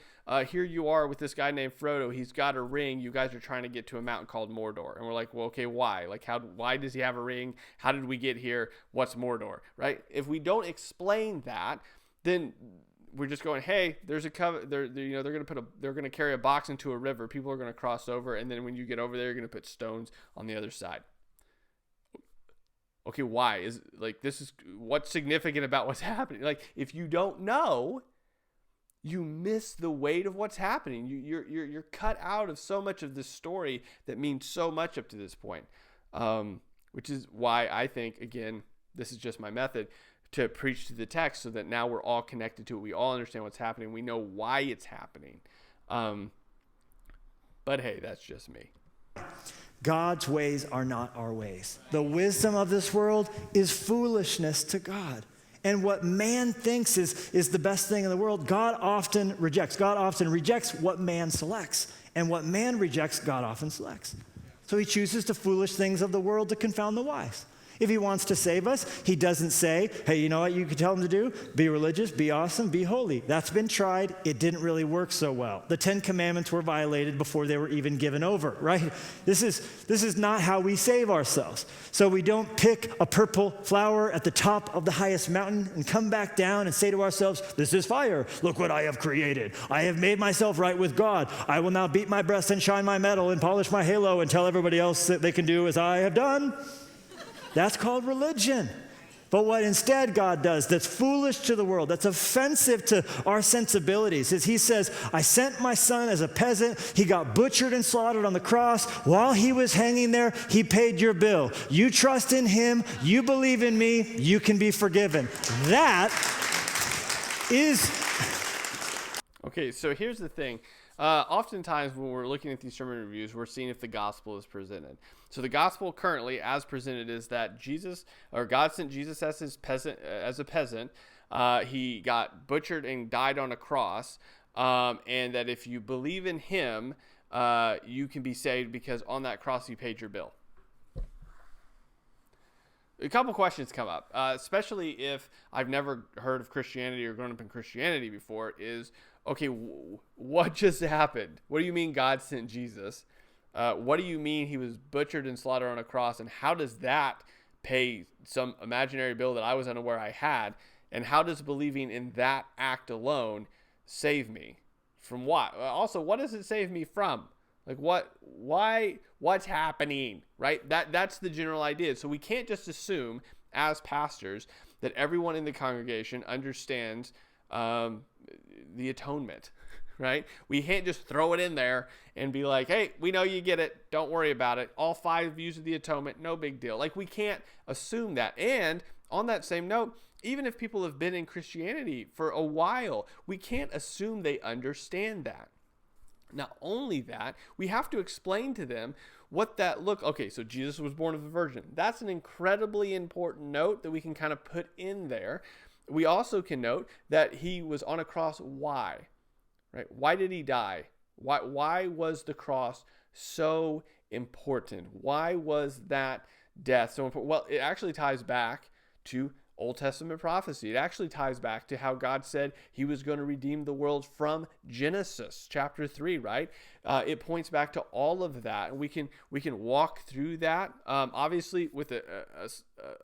here you are with this guy named Frodo. He's got a ring. You guys are trying to get to a mountain called Mordor. And we're like, well, okay, why? Like, why does he have a ring? How did we get here? What's Mordor, right? If we don't explain that, then we're just going, hey, there's a cover. They're going to carry a box into a river. People are going to cross over, and then when you get over there, you're going to put stones on the other side. Okay, why? This is what's significant about what's happening. Like, if you don't know, you miss the weight of what's happening. You're cut out of so much of this story that means so much up to this point, which is why I think, again, this is just my method, to preach to the text, so that now we're all connected to it. We all understand what's happening. We know why it's happening. But hey, that's just me. God's ways are not our ways. The wisdom of this world is foolishness to God. And what man thinks is the best thing in the world, God often rejects. God often rejects what man selects. And what man rejects, God often selects. So he chooses the foolish things of the world to confound the wise. If he wants to save us, he doesn't say, hey, you know what you could tell him to do? Be religious, be awesome, be holy. That's been tried. It didn't really work so well. The 10 Commandments were violated before they were even given over, right? This is not how we save ourselves. So we don't pick a purple flower at the top of the highest mountain and come back down and say to ourselves, this is fire. Look what I have created. I have made myself right with God. I will now beat my breast and shine my medal and polish my halo and tell everybody else that they can do as I have done. That's called religion. But what instead God does that's foolish to the world, that's offensive to our sensibilities, is he says, I sent my son as a peasant. He got butchered and slaughtered on the cross. While he was hanging there, he paid your bill. You trust in him. You believe in me. You can be forgiven. That is... Okay, so here's the thing. Oftentimes when we're looking at these sermon reviews, we're seeing if the gospel is presented. So the gospel currently, as presented, is that God sent Jesus as a peasant. He got butchered and died on a cross, and that if you believe in him, you can be saved because on that cross he paid your bill. A couple questions come up, especially if I've never heard of Christianity or grown up in Christianity before, is, okay, what just happened? What do you mean God sent Jesus? What do you mean he was butchered and slaughtered on a cross? And how does that pay some imaginary bill that I was unaware I had? And how does believing in that act alone save me? From what? Also, what does it save me from? Like what's happening, right? That's the general idea. So we can't just assume as pastors that everyone in the congregation understands the atonement, right? We can't just throw it in there and be like, hey, we know you get it. Don't worry about it. All 5 views of the atonement, no big deal. Like, we can't assume that. And on that same note, even if people have been in Christianity for a while, we can't assume they understand that. Not only that, we have to explain to them what that okay, so Jesus was born of a virgin. That's an incredibly important note that we can kind of put in there. We also can note that he was on a cross. Why? Right? Why did he die? Why was the cross so important? Why was that death so important? Well, it actually ties back to Old Testament prophecy. It actually ties back to how God said he was going to redeem the world from Genesis chapter 3, right? It points back to all of that, and we can walk through that. Obviously, with a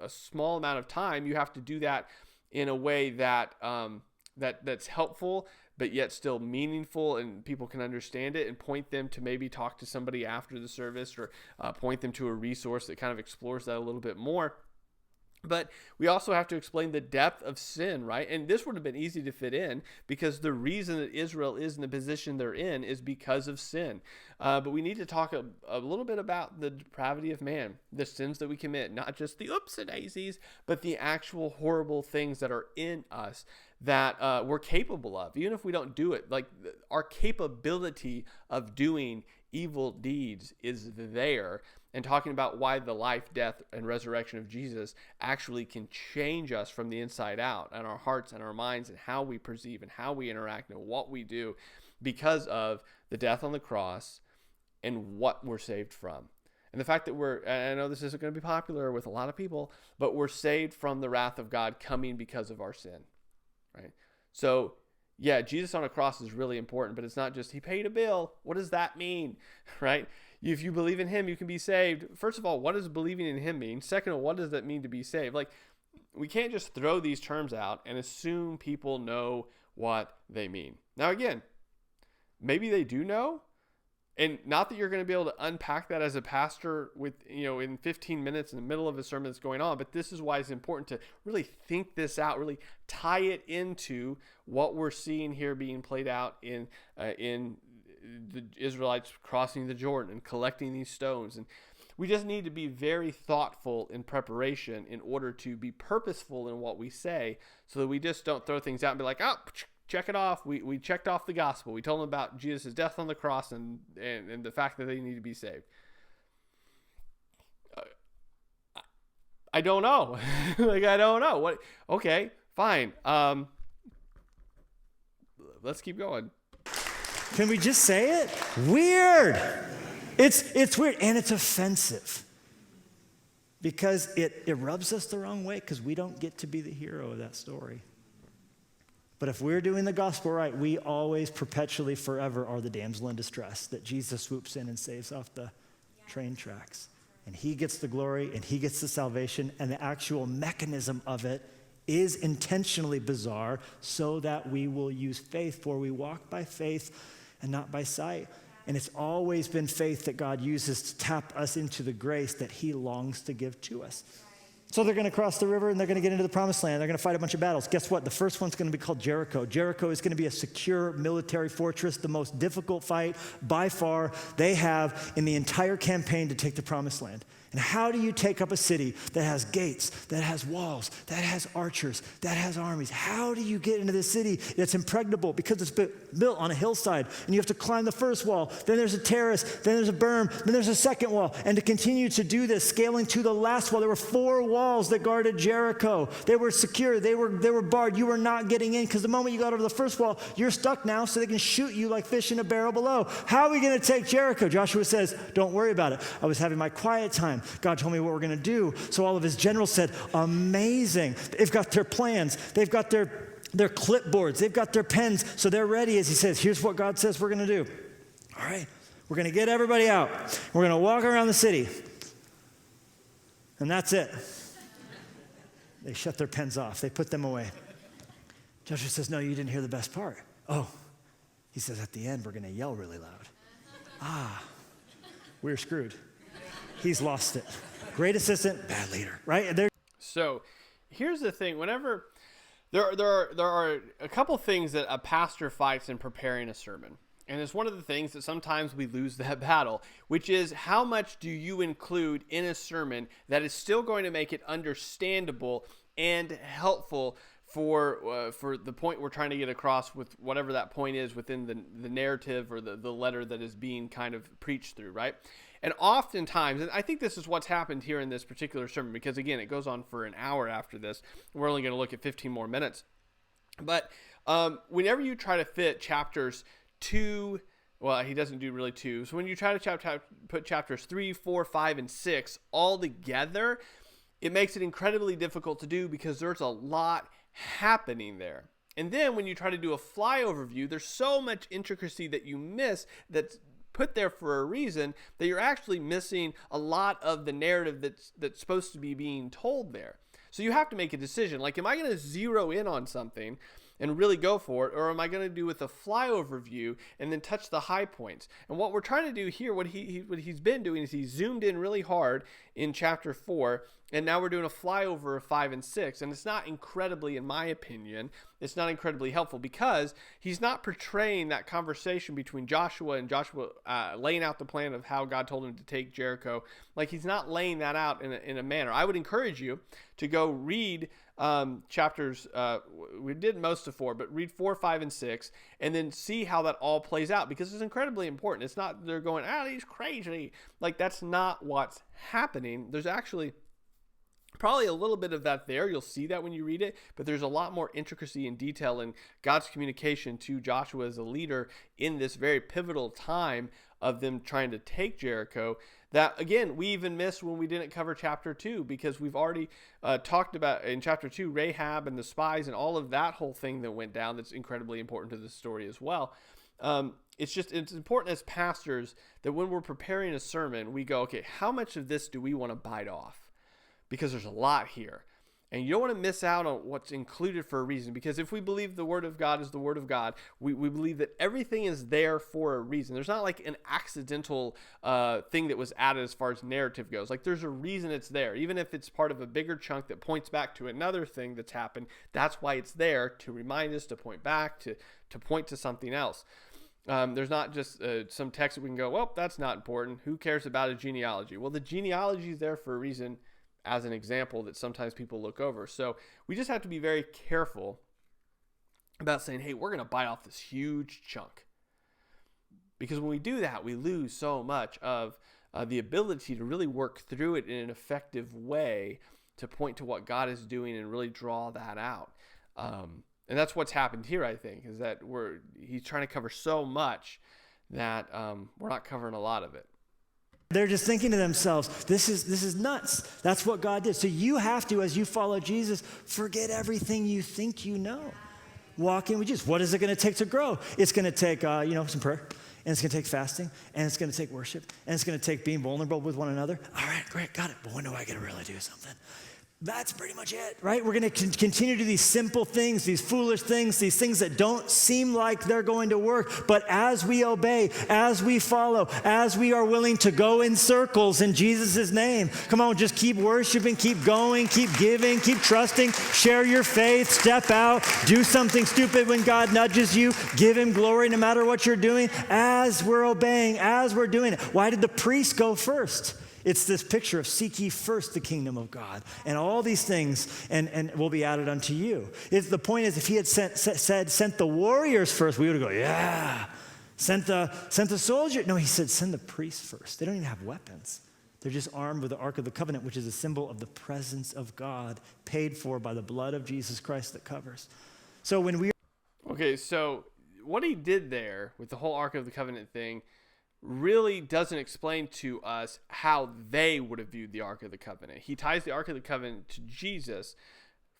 small amount of time, you have to do that in a way that that's helpful, but yet still meaningful, and people can understand it, and point them to maybe talk to somebody after the service, or point them to a resource that kind of explores that a little bit more. But we also have to explain the depth of sin, right? And this would have been easy to fit in, because the reason that Israel is in the position they're in is because of sin. But we need to talk a little bit about the depravity of man, the sins that we commit, not just the oops and daisies, but the actual horrible things that are in us that we're capable of, even if we don't do it. Like, our capability of doing evil deeds is there, and talking about why the life, death, and resurrection of Jesus actually can change us from the inside out, and our hearts and our minds, and how we perceive and how we interact and what we do, because of the death on the cross and what we're saved from. And the fact that I know this isn't going to be popular with a lot of people, but we're saved from the wrath of God coming because of our sin, right? So yeah, Jesus on a cross is really important, but it's not just he paid a bill. What does that mean, right? If you believe in him, you can be saved. First of all, what does believing in him mean? Second of all, what does that mean to be saved? Like, we can't just throw these terms out and assume people know what they mean. Now, again, maybe they do know, and not that you're going to be able to unpack that as a pastor with, in 15 minutes in the middle of a sermon that's going on, but this is why it's important to really think this out, really tie it into what we're seeing here being played out in the Israelites crossing the Jordan and collecting these stones. And we just need to be very thoughtful in preparation in order to be purposeful in what we say, so that we just don't throw things out and be like, oh, check it off. We checked off the gospel. We told them about Jesus' death on the cross and the fact that they need to be saved. I don't know. I don't know. Okay, Fine. Let's keep going. Can we just say it? Weird. It's weird, and it's offensive. Because it rubs us the wrong way, because we don't get to be the hero of that story. But if we're doing the gospel right, we always, perpetually, forever are the damsel in distress that Jesus swoops in and saves off the train tracks. And he gets the glory, and he gets the salvation, and the actual mechanism of it is intentionally bizarre so that we will use faith, for we walk by faith and not by sight. And it's always been faith that God uses to tap us into the grace that he longs to give to us. So they're going to cross the river and they're going to get into the promised land. They're going to fight a bunch of battles. Guess what? The first one's going to be called Jericho. Jericho is going to be a secure military fortress, the most difficult fight by far they have in the entire campaign to take the promised land. And how do you take up a city that has gates, that has walls, that has archers, that has armies? How do you get into this city that's impregnable? Because it's built on a hillside, and you have to climb the first wall. Then there's a terrace, then there's a berm, then there's a second wall. And to continue to do this, scaling to the last wall, there were 4 walls that guarded Jericho. They were secure, they were barred. You were not getting in, because the moment you got over the first wall, you're stuck now, so they can shoot you like fish in a barrel below. How are we going to take Jericho? Joshua says, don't worry about it. I was having my quiet time. God told me what we're going to do. So all of his generals said, amazing. They've got their plans. They've got their clipboards. They've got their pens. So they're ready as he says, here's what God says we're going to do. All right, we're going to get everybody out. We're going to walk around the city. And that's it. They shut their pens off. They put them away. Joshua says, no, you didn't hear the best part. Oh, he says, at the end, we're going to yell really loud. We're screwed. He's lost it. Great assistant, bad leader, right? So here's the thing. Whenever there are a couple things that a pastor fights in preparing a sermon. And it's one of the things that sometimes we lose that battle, which is how much do you include in a sermon that is still going to make it understandable and helpful for the point we're trying to get across with whatever that point is within the narrative or the letter that is being kind of preached through, right? And oftentimes, and I think this is what's happened here in this particular sermon, because again, it goes on for an hour after this. We're only going to look at 15 more minutes. But whenever you try to fit chapters 2, well, he doesn't do really 2. So when you try to put chapters 3, 4, 5, and 6 all together, it makes it incredibly difficult to do because there's a lot happening there. And then when you try to do a flyover view, there's so much intricacy that you miss that's put there for a reason that you're actually missing a lot of the narrative that's supposed to be being told there. So you have to make a decision. Like, am I going to zero in on something and really go for it, or am I going to do with a flyover view and then touch the high points? And what we're trying to do here, what he's been doing is he's zoomed in really hard in chapter 4, and now we're doing a flyover of 5 and 6. And it's not incredibly, in my opinion, it's not incredibly helpful because he's not portraying that conversation between Joshua and Joshua laying out the plan of how God told him to take Jericho. Like, he's not laying that out in a manner. I would encourage you to go read chapters, we did most of 4, but read 4, 5, and 6, and then see how that all plays out, because it's incredibly important. It's not they're going, he's crazy. Like, that's not what's happening. There's actually probably a little bit of that there. You'll see that when you read it, but there's a lot more intricacy and detail in God's communication to Joshua as a leader in this very pivotal time of them trying to take Jericho that, again, we even missed when we didn't cover chapter 2, because we've already talked about in chapter 2 Rahab and the spies and all of that whole thing that went down. That's incredibly important to the story as well. It's important as pastors that when we're preparing a sermon, we go, okay, how much of this do we want to bite off? Because there's a lot here. And you don't want to miss out on what's included for a reason. Because if we believe the Word of God is the Word of God, we believe that everything is there for a reason. There's not like an accidental thing that was added as far as narrative goes. Like, there's a reason it's there. Even if it's part of a bigger chunk that points back to another thing that's happened, that's why it's there, to remind us, to point back, to point to something else. There's not just some text that we can go, well, that's not important. Who cares about a genealogy? Well, the genealogy is there for a reason, as an example that sometimes people look over. So we just have to be very careful about saying, hey, we're going to bite off this huge chunk. Because when we do that, we lose so much of the ability to really work through it in an effective way to point to what God is doing and really draw that out. And that's what's happened here, I think, is that he's trying to cover so much that we're not covering a lot of it. They're just thinking to themselves, this is nuts. That's what God did. So you have to, as you follow Jesus, forget everything you think you know. Walk in with Jesus. What is it going to take to grow? It's going to take, some prayer. And it's going to take fasting. And it's going to take worship. And it's going to take being vulnerable with one another. All right, great, got it. But when do I get to really do something? That's pretty much it, right? We're going to continue to do these simple things, these foolish things, these things that don't seem like they're going to work. But as we obey, as we follow, as we are willing to go in circles in Jesus' name, come on, just keep worshiping, keep going, keep giving, keep trusting, share your faith, step out, do something stupid when God nudges you, give him glory no matter what you're doing, as we're obeying, as we're doing it. Why did the priest go first? It's this picture of seek ye first the kingdom of God, and all these things and will be added unto you. The point is, if he had sent the warriors first, we would go, yeah. Sent the soldier. No, he said send the priests first. They don't even have weapons. They're just armed with the Ark of the Covenant, which is a symbol of the presence of God, paid for by the blood of Jesus Christ that covers. So when we Okay, so what he did there with the whole Ark of the Covenant thing really doesn't explain to us how they would have viewed the Ark of the Covenant. He ties the Ark of the Covenant to Jesus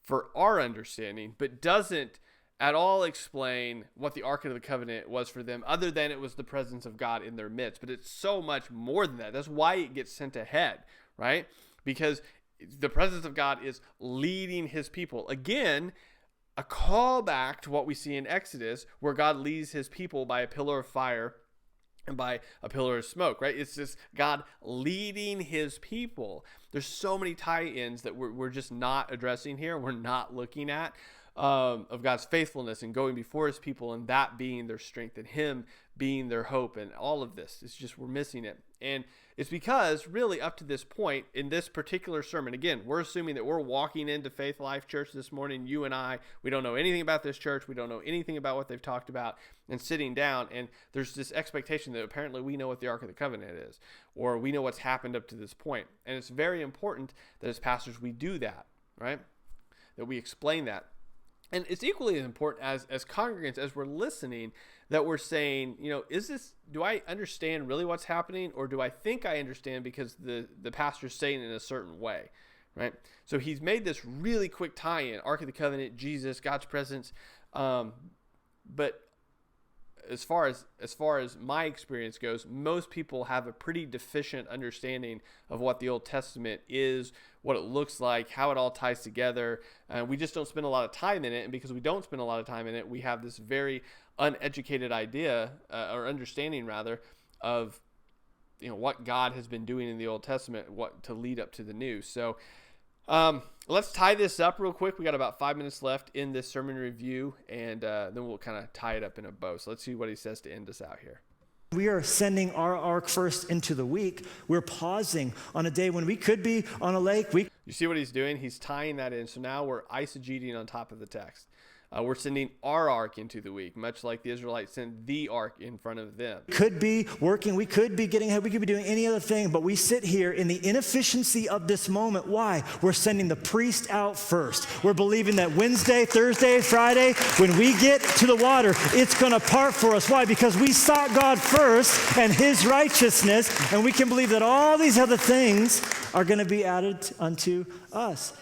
for our understanding, but doesn't at all explain what the Ark of the Covenant was for them, other than it was the presence of God in their midst. But it's so much more than that. That's why it gets sent ahead, right? Because the presence of God is leading his people. Again, a callback to what we see in Exodus, where God leads his people by a pillar of fire and by a pillar of smoke, right? It's just God leading his people. There's so many tie-ins that we're just not addressing here. We're not looking at of God's faithfulness and going before his people, and that being their strength and him being their hope, and all of this. It's just we're missing it. And it's because really up to this point in this particular sermon, again, we're assuming that we're walking into Faith Life Church this morning, you and I, we don't know anything about this church, we don't know anything about what they've talked about, and sitting down, and there's this expectation that apparently we know what the Ark of the Covenant is, or we know what's happened up to this point. And it's very important that as pastors we do that, right? That we explain that. And it's equally as important as congregants, as we're listening, that we're saying, do I understand really what's happening, or do I think I understand because the pastor's saying it in a certain way, right? So he's made this really quick tie-in, Ark of the Covenant, Jesus, God's presence. But as far as my experience goes, most people have a pretty deficient understanding of what the Old Testament is, what it looks like, how it all ties together. We just don't spend a lot of time in it, and because we don't spend a lot of time in it, we have this very uneducated idea or understanding rather of what God has been doing in the Old Testament, what to lead up to the New. So let's tie this up real quick. We got about 5 minutes left in this sermon review, and then we'll kind of tie it up in a bow. So let's see what he says to end us out here. We are sending our ark first into the week. We're pausing on a day when we could be on a lake. You see what he's doing? He's tying that in. So now we're eisegeting on top of the text. We're sending our ark into the week, much like the Israelites sent the ark in front of them. Could be working. We could be getting ahead. We could be doing any other thing, but we sit here in the inefficiency of this moment. Why? We're sending the priest out first. We're believing that Wednesday, Thursday, Friday, when we get to the water, it's going to part for us. Why? Because we sought God first and his righteousness, and we can believe that all these other things are going to be added unto us.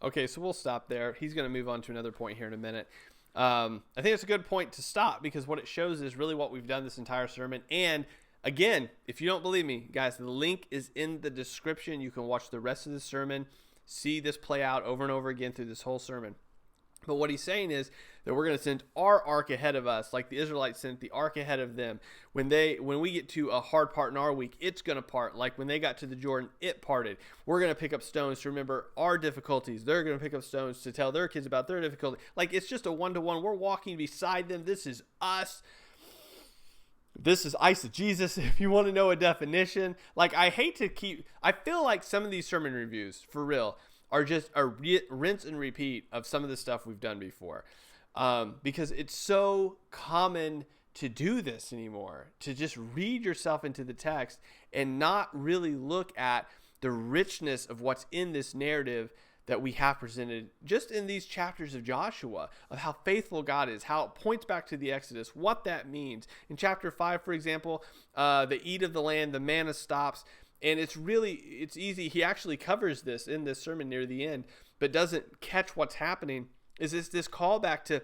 Okay, so we'll stop there. He's going to move on to another point here in a minute. I think it's a good point to stop, because what it shows is really what we've done this entire sermon. And again, if you don't believe me, guys, the link is in the description. You can watch the rest of the sermon, see this play out over and over again through this whole sermon. But what he's saying is that we're going to send our ark ahead of us, like the Israelites sent the ark ahead of them. When we get to a hard part in our week, it's going to part. Like when they got to the Jordan, it parted. We're going to pick up stones to remember our difficulties. They're going to pick up stones to tell their kids about their difficulty. Like it's just a one-to-one. We're walking beside them. This is us. This is eisegesis, if you want to know a definition. Like I feel like some of these sermon reviews, for real, are just a rinse and repeat of some of the stuff we've done before. Because it's so common to do this anymore, to just read yourself into the text and not really look at the richness of what's in this narrative that we have presented just in these chapters of Joshua, of how faithful God is, how it points back to the Exodus, what that means. In chapter 5, for example, the eat of the land, the manna stops, and it's easy. He actually covers this in this sermon near the end, but doesn't catch what's happening. Is this callback to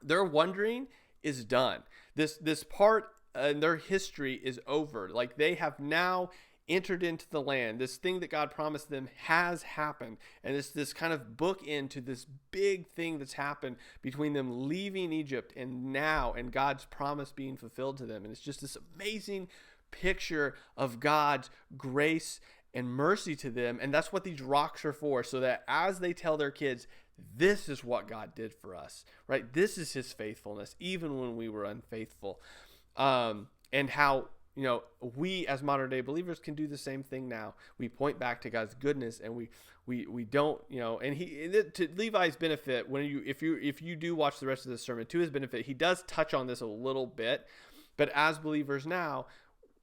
their wandering is done. This part in their history is over. Like, they have now entered into the land. This thing that God promised them has happened. And it's this kind of bookend to this big thing that's happened between them leaving Egypt and now, and God's promise being fulfilled to them. And it's just this amazing picture of God's grace and mercy to them. And that's what these rocks are for, so that as they tell their kids, this is what God did for us, right? This is his faithfulness, even when we were unfaithful. And how, we as modern day believers can do the same thing now. We point back to God's goodness, and we don't, and to Levi's benefit, if you do watch the rest of this sermon, to his benefit, he does touch on this a little bit, but as believers now,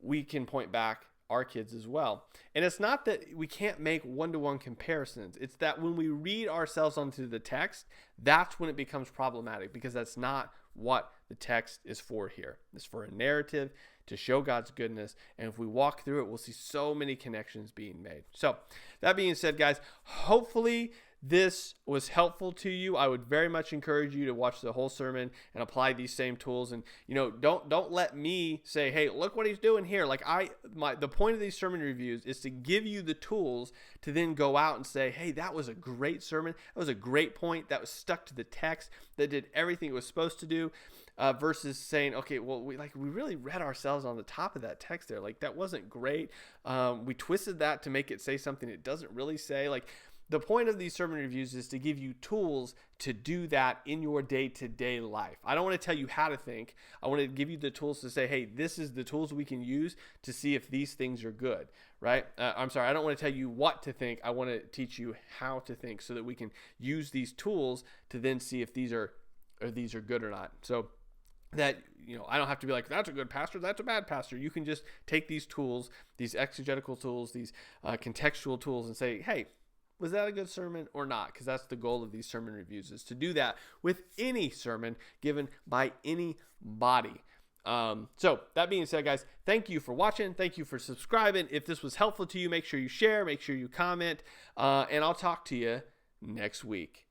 we can point back our kids as well. And it's not that we can't make one-to-one comparisons. It's that when we read ourselves onto the text, that's when it becomes problematic, because that's not what the text is for here. It's for a narrative to show God's goodness. And if we walk through it, we'll see so many connections being made. So that being said, guys, hopefully this was helpful to you. I would very much encourage you to watch the whole sermon and apply these same tools. And, don't let me say, hey, look what he's doing here. Like, the point of these sermon reviews is to give you the tools to then go out and say, hey, that was a great sermon. That was a great point. That was stuck to the text. That did everything it was supposed to do. Versus saying, okay, well, we really read ourselves on the top of that text there. Like, that wasn't great. We twisted that to make it say something it doesn't really say. Like, the point of these sermon reviews is to give you tools to do that in your day-to-day life. I don't want to tell you how to think. I want to give you the tools to say, hey, this is the tools we can use to see if these things are good, right? I don't want to tell you what to think. I want to teach you how to think, so that we can use these tools to then see if these are good or not. So that, I don't have to be like, that's a good pastor, that's a bad pastor. You can just take these tools, these exegetical tools, these contextual tools, and say, hey, was that a good sermon or not? Because that's the goal of these sermon reviews, is to do that with any sermon given by anybody. So that being said, guys, thank you for watching. Thank you for subscribing. If this was helpful to you, make sure you share, make sure you comment, and I'll talk to you next week.